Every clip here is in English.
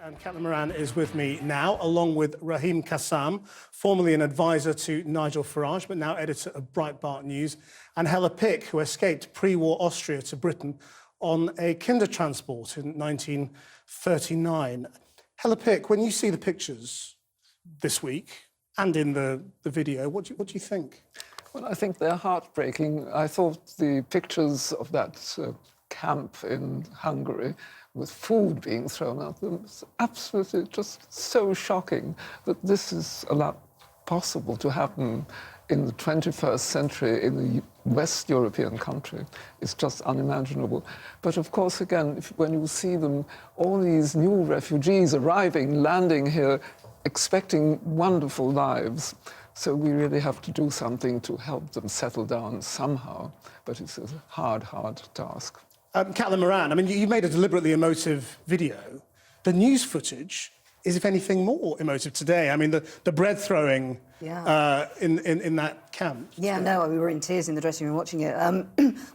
And Caitlin Moran is with me now, along with Raheem Kassam, formerly an advisor to Nigel Farage, but now editor of Breitbart News, and Hella Pick, who escaped pre-war Austria to Britain on a kinder transport in 1939. Hella Pick, when you see the pictures this week and in the video, what do you think? Well, I think they're heartbreaking. I thought the pictures of that camp in Hungary with food being thrown at them was absolutely just so shocking that this is possible to happen in the 21st century in a West European country. It's just unimaginable. But of course, again, when you see them, all these new refugees arriving, landing here, expecting wonderful lives. So we really have to do something to help them settle down somehow. But it's a hard, hard task. Caitlin Moran, I mean, you made a deliberately emotive video. The news footage is, if anything, more emotive today. I mean, the bread throwing in that camp. Yeah, no, we were in tears in the dressing room watching it. Well,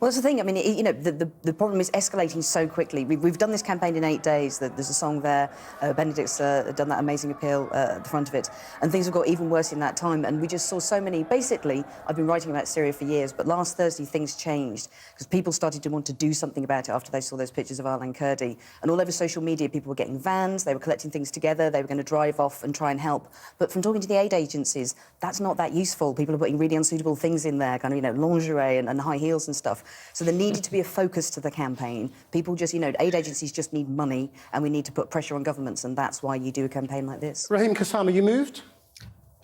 that's the thing. I mean, you know, the problem is escalating so quickly. We've done this campaign in 8 days. There's a song there. Benedict's done that amazing appeal at the front of it. And things have got even worse in that time. And we just saw so many... Basically, I've been writing about Syria for years, but last Thursday things changed because people started to want to do something about it after they saw those pictures of Alan Kurdi. And all over social media, people were getting vans, they were collecting things together, they were going to drive off and try and help. But from talking to the aid agencies, that's not that useful. People are putting really unsuitable things in there, kind of, you know, lingerie and high heels and stuff. So there needed to be a focus to the campaign. People just, you know, aid agencies just need money, and we need to put pressure on governments, and that's why you do a campaign like this. Raheem Kassam, are you moved?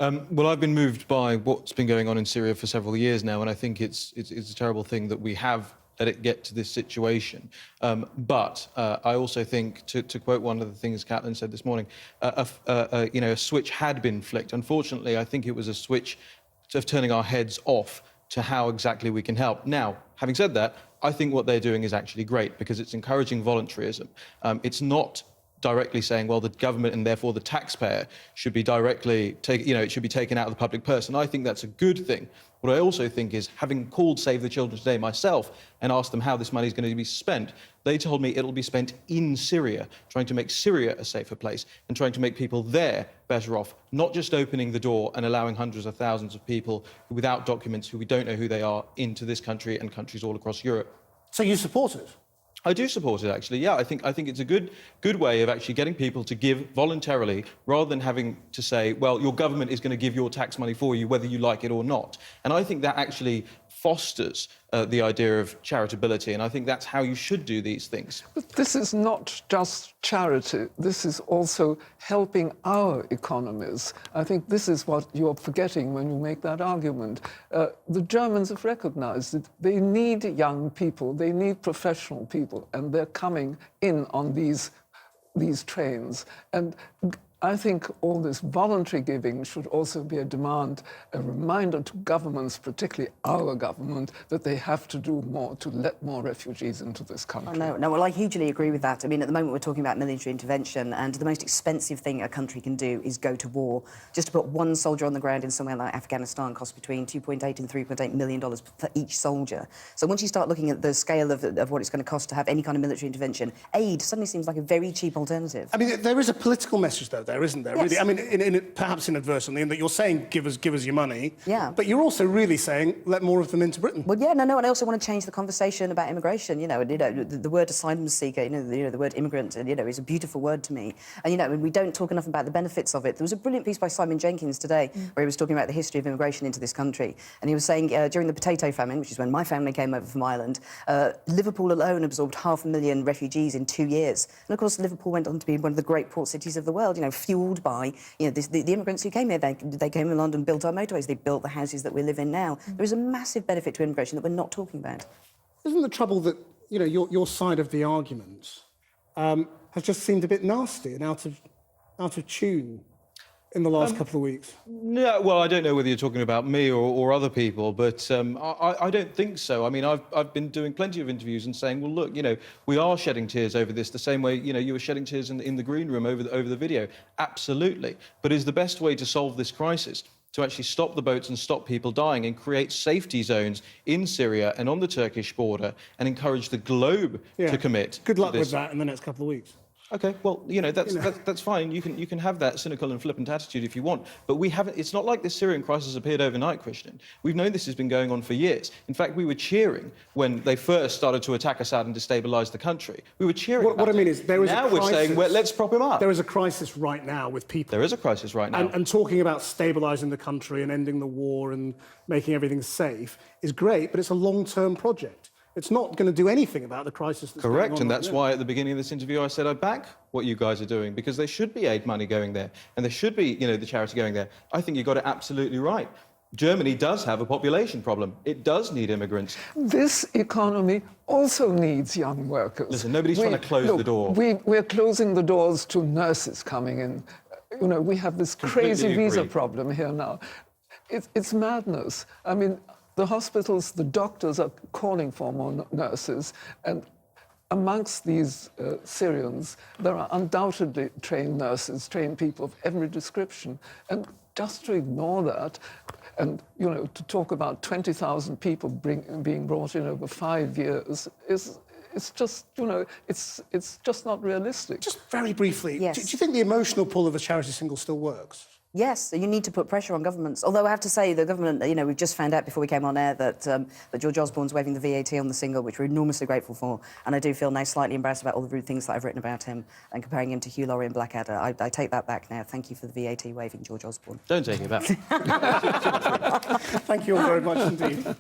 Well, I've been moved by what's been going on in Syria for several years now, and I think it's a terrible thing that we have let it get to this situation. But I also think, to quote one of the things Caitlin said this morning, you know, a switch had been flicked. Unfortunately, I think it was a switch of turning our heads off to how exactly we can help. Now, having said that, I think what they're doing is actually great because it's encouraging voluntarism. It's not directly saying, well, the government and therefore the taxpayer should be directly, it should be taken out of the public purse. And I think that's a good thing. What I also think is, having called Save the Children today myself and asked them how this money is going to be spent, they told me it'll be spent in Syria, trying to make Syria a safer place and trying to make people there better off, not just opening the door and allowing hundreds of thousands of people without documents, who we don't know who they are, into this country and countries all across Europe. So you support it? I do support it, actually. Yeah, I think it's a good way of actually getting people to give voluntarily, rather than having to say, well, your government is going to give your tax money for you, whether you like it or not. And I think that actually fosters the idea of charitability, and I think that's how you should do these things. But this is not just charity. This is also helping our economies. I think this is what you're forgetting when you make that argument. The Germans have recognized that they need young people, they need professional people, and they're coming in on these trains. And I think all this voluntary giving should also be a demand, a reminder to governments, particularly our government, that they have to do more to let more refugees into this country. Oh, no, well, I hugely agree with that. I mean, at the moment we're talking about military intervention, and the most expensive thing a country can do is go to war. Just to put one soldier on the ground in somewhere like Afghanistan costs between $2.8 and $3.8 million for each soldier. So once you start looking at the scale of what it's going to cost to have any kind of military intervention, aid suddenly seems like a very cheap alternative. I mean, there is a political message, though, there, isn't there? Yes. Really, I mean, perhaps inadvertently, in that you're saying, give us your money. Yeah. But you're also really saying, let more of them into Britain. Well, yeah, no, and I also want to change the conversation about immigration. You know, the word asylum seeker, the word immigrant, is a beautiful word to me. And, we don't talk enough about the benefits of it. There was a brilliant piece by Simon Jenkins today where he was talking about the history of immigration into this country. And he was saying during the potato famine, which is when my family came over from Ireland, Liverpool alone absorbed 500,000 refugees in 2 years. And, of course, Liverpool went on to be one of the great port cities of the world, fueled by the immigrants who came here. They came to London, built our motorways, they built the houses that we live in now. There is a massive benefit to immigration that we're not talking about. Isn't the trouble that, your side of the argument has just seemed a bit nasty and out of tune in the last couple of weeks? No, well, I don't know whether you're talking about me or other people, but I don't think so. I mean, I've been doing plenty of interviews and saying, well, look, we are shedding tears over this the same way, you were shedding tears in the green room over the video. Absolutely. But is the best way to solve this crisis to actually stop the boats and stop people dying and create safety zones in Syria and on the Turkish border and encourage the globe to commit? Good luck to this. with that in the next couple of weeks. Okay, well, that's fine. You can have that cynical and flippant attitude if you want, but we haven't. It's not like this Syrian crisis appeared overnight, Christian. We've known this has been going on for years. In fact, we were cheering when they first started to attack Assad and destabilise the country. We were cheering. What I mean is, there is a crisis. Now we're saying, well, let's prop him up. There is a crisis right now with people. There is a crisis right now. And talking about stabilising the country and ending the war and making everything safe is great, but it's a long-term project. It's not going to do anything about the crisis that's going on. Correct, and that's right now. why at the beginning of this interview I said I back what you guys are doing, because there should be aid money going there, and there should be, the charity going there. I think you got it absolutely right. Germany does have a population problem. It does need immigrants. This economy also needs young workers. Listen, nobody's trying to close the door. We're closing the doors to nurses coming in. We have this crazy visa problem here now. It's madness. I mean, the hospitals, the doctors are calling for more nurses, and amongst these Syrians, there are undoubtedly trained nurses, trained people of every description. And just to ignore that, and to talk about 20,000 people being brought in over 5 years it's just it's just not realistic. Just very briefly, Yes. do you think the emotional pull of a charity single still works? Yes, you need to put pressure on governments. Although I have to say, the government, we've just found out before we came on air that George Osborne's waiving the VAT on the single, which we're enormously grateful for. And I do feel now slightly embarrassed about all the rude things that I've written about him and comparing him to Hugh Laurie and Blackadder. I take that back now. Thank you for the VAT waiving, George Osborne. Don't take it back. Thank you all very much indeed.